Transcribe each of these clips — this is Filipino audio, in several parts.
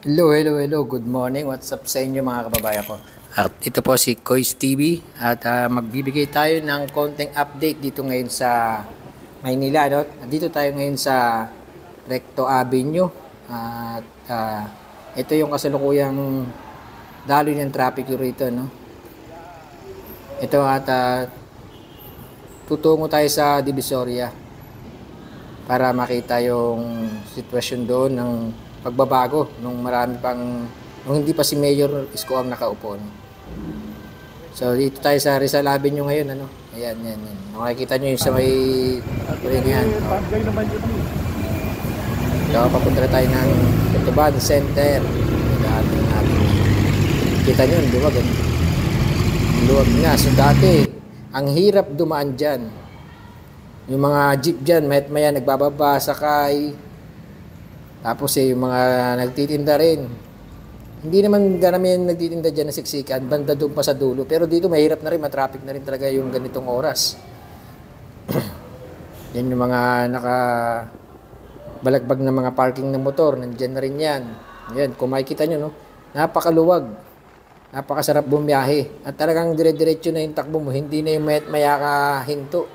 Hello, hello, hello. Good morning. What's up sa inyo mga kababayan ko? At ito po si Kois TV at magbibigay tayo ng konting update dito ngayon sa Maynila. No? Dito tayo ngayon sa Recto Avenue at ito yung kasalukuyang daloy ng traffic rito. No? Ito at tutungo tayo sa Divisoria para makita yung sitwasyon doon ng pagbabago nung marami pang nung hindi pa si Mayor Isko ang nakaupo. No? So dito tayo sa Rizal Avenue ngayon ano. Ayan, yan, yan. Makikita nyo yung sa may rin yan. Oh. So papunta na tayo ng Tutuban Center. Daanan natin. Kita nyo, luwag. Ano? Luwag nga. So dati, ang hirap dumaan dyan. Yung mga jeep dyan, maya nagbababa, sakay. Tapos yung mga nagtitinda rin. Hindi naman ganami nagtitinda dyan na siksikan, banda doon pa sa dulo. Pero dito mahirap na rin, matraffic na rin talaga yung ganitong oras. Yan yung mga balagbag na mga parking ng motor, nandyan na rin yan. Yan, kung makikita nyo, no? Napakaluwag. Napakasarap bumiyahe. At talagang dire-diretso na yung takbo mo, hindi na yung maya ka hinto.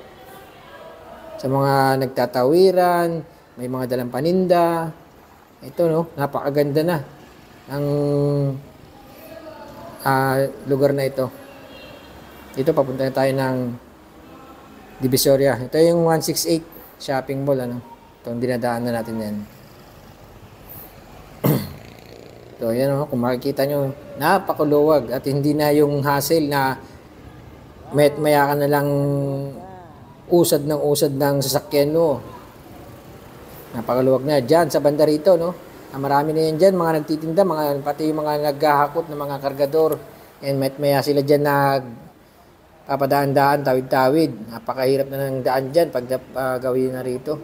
Sa mga nagtatawiran, may mga dalang paninda. Ito, no? Napakaganda na ang lugar na ito. Dito papunta na tayo ng Divisoria. Ito yung 168 shopping mall ano. Itong dinadaanan natin yan. So yan oh, kung makikita nyo, napakuluwag at hindi na yung hassle na maya ka na lang usad ng sasakyan mo. Napakaluwag na dyan sa banda rito no. Marami na yan dyan, mga nagtitinda, pati yung mga naghahakot ng mga kargador. And maya sila dyan papadaan-daan, tawid-tawid. Napakahirap na ng daan dyan pag gawin na rito.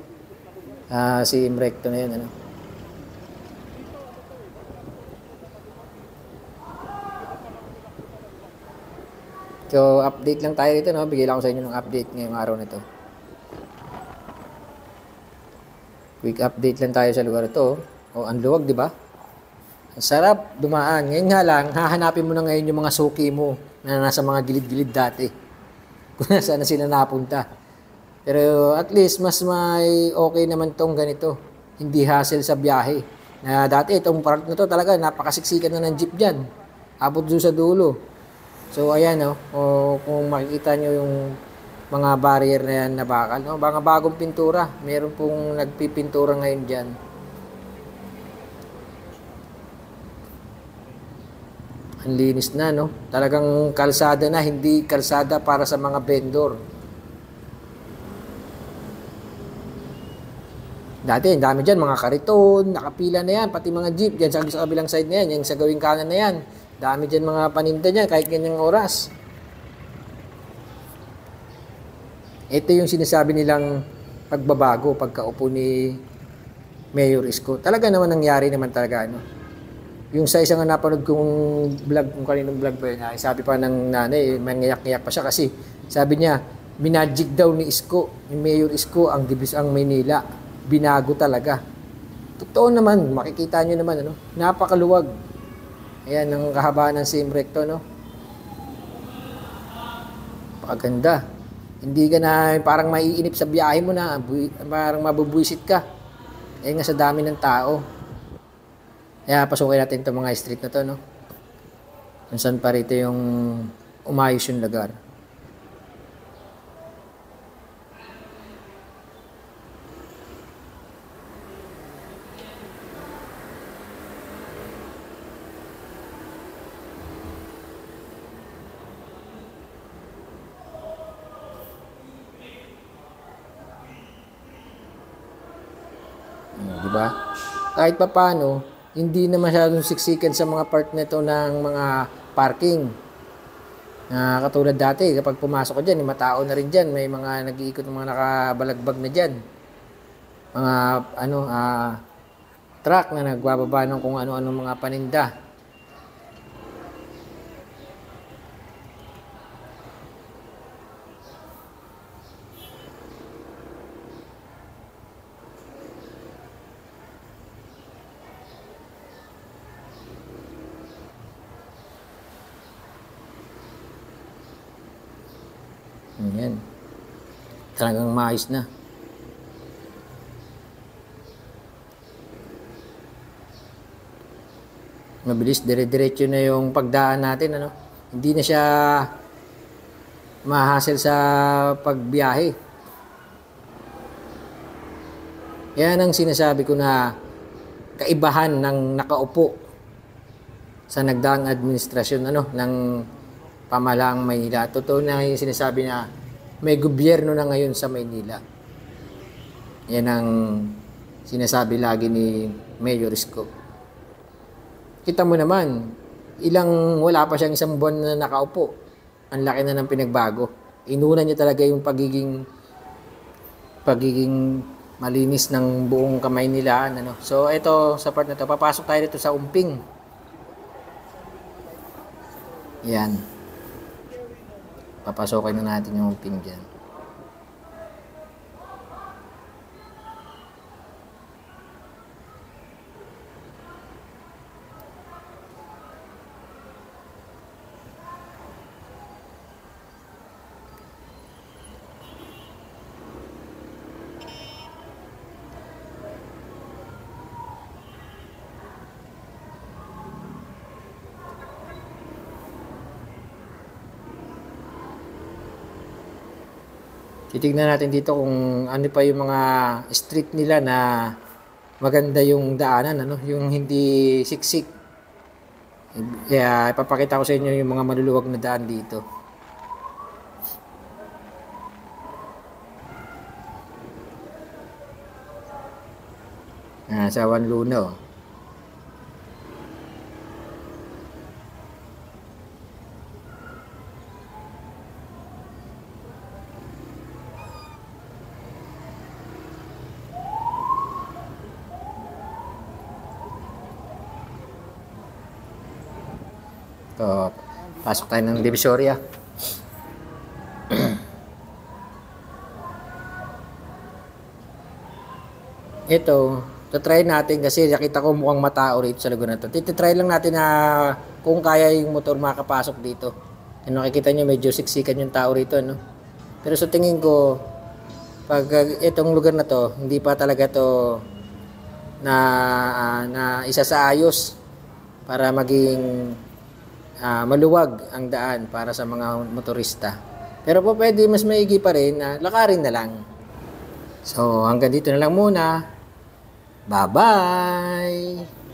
Si Recto na yan. Ano? So, update lang tayo rito. No? Bigay lang ko sa inyo ng update ngayong araw na ito. Quick update lang tayo sa lugar ito. Oh, ang luwag, di ba? Ang sarap dumaan. Ngayon nga lang, hahanapin mo na ngayon yung mga suki mo na nasa mga gilid-gilid dati. Kung nasaan na sila napunta. Pero at least, mas may okay naman tong ganito. Hindi hassle sa biyahe. Na dati, itong part na to talaga, napakasiksikan na ng jeep dyan. Abot doon sa dulo. So, ayan, no? O, kung makikita nyo yung mga barrier na yan na bakal. No? Mga bagong pintura. Meron pong nagpipintura ngayon dyan. Ang linis na, no? Talagang kalsada na, hindi kalsada para sa mga vendor. Dati, ang dami dyan, mga kariton, nakapila na yan, pati mga jeep, dyan sa kabilang side na yan, yung sa gawing kanan na yan. Dami dyan mga paninda dyan, kahit ganyang oras. Ito yung sinasabi nilang pagbabago, pagkaupo ni Mayor Isko. Talaga naman nangyari naman talaga, no? Yung sa isang napanood kong vlog, kung kaninong vlog ba yun, sabi pa ng nanay, mangiyak-ngiyak pa siya kasi sabi niya, minajig daw ni Isko, ni Mayor Isko, ang Maynila. Binago talaga. Totoo naman, makikita nyo naman, ano? Napakaluwag. Ayan, ang kahabaan ng same recto, no? Pakaganda. Hindi ka na parang maiinip sa biyahe mo na, parang mabubuisit ka. Eh nga sa dami ng tao. Kaya pasukin natin itong mga street na to, no? Kung saan pa rito yung umayos yung lugar. Diba? Kahit pa paano, hindi na masyadong siksikan sa mga part nito ng mga parking. Katulad dati, kapag pumasok ko dyan, may matao na rin dyan. May mga nag-iikot ng mga nakabalagbag na dyan. Mga truck na nagbababa ng kung ano-ano mga paninda. Ayan. Talagang maayos na. Mabilis, dire-diretso na yung pagdaan natin, ano? Hindi na siya ma-hassle sa pagbiyahe. Yan ang sinasabi ko na kaibahan ng nakaupo sa nagdaang administrasyon ng pamahalaang Maynila. Totoo na yung sinasabi na may gobyerno na ngayon sa Maynila. Yan ang sinasabi lagi ni Mayor Isko. Kita mo naman, wala pa siyang isang buwan na nakaupo. Ang laki na ng pinagbago. Inuna niya talaga yung pagiging malinis ng buong kamay nila. So, ito, sa part na to, papasok tayo dito sa umping. Yan. Papasokin na natin yung umping dyan. Titignan natin dito kung ano pa yung mga street nila na maganda yung daanan, yung hindi siksik. Kaya ipapakita ko sa inyo yung mga maluluwag na daan dito. Sa Wanluno. So, pasok tayo ng Divisoria. Ito, try natin kasi nakita ko mukhang matao rito sa lugar na to. Try lang natin na kung kaya yung motor makapasok dito. Nakikita nyo medyo siksikan yung tao rito, Pero sa tingin ko, pag itong lugar na to, hindi pa talaga to na isa sa ayos para maging maluwag ang daan para sa mga motorista. Pero po pwede mas maigi pa rin na lakarin na lang. So hanggang dito na lang muna. Bye-bye!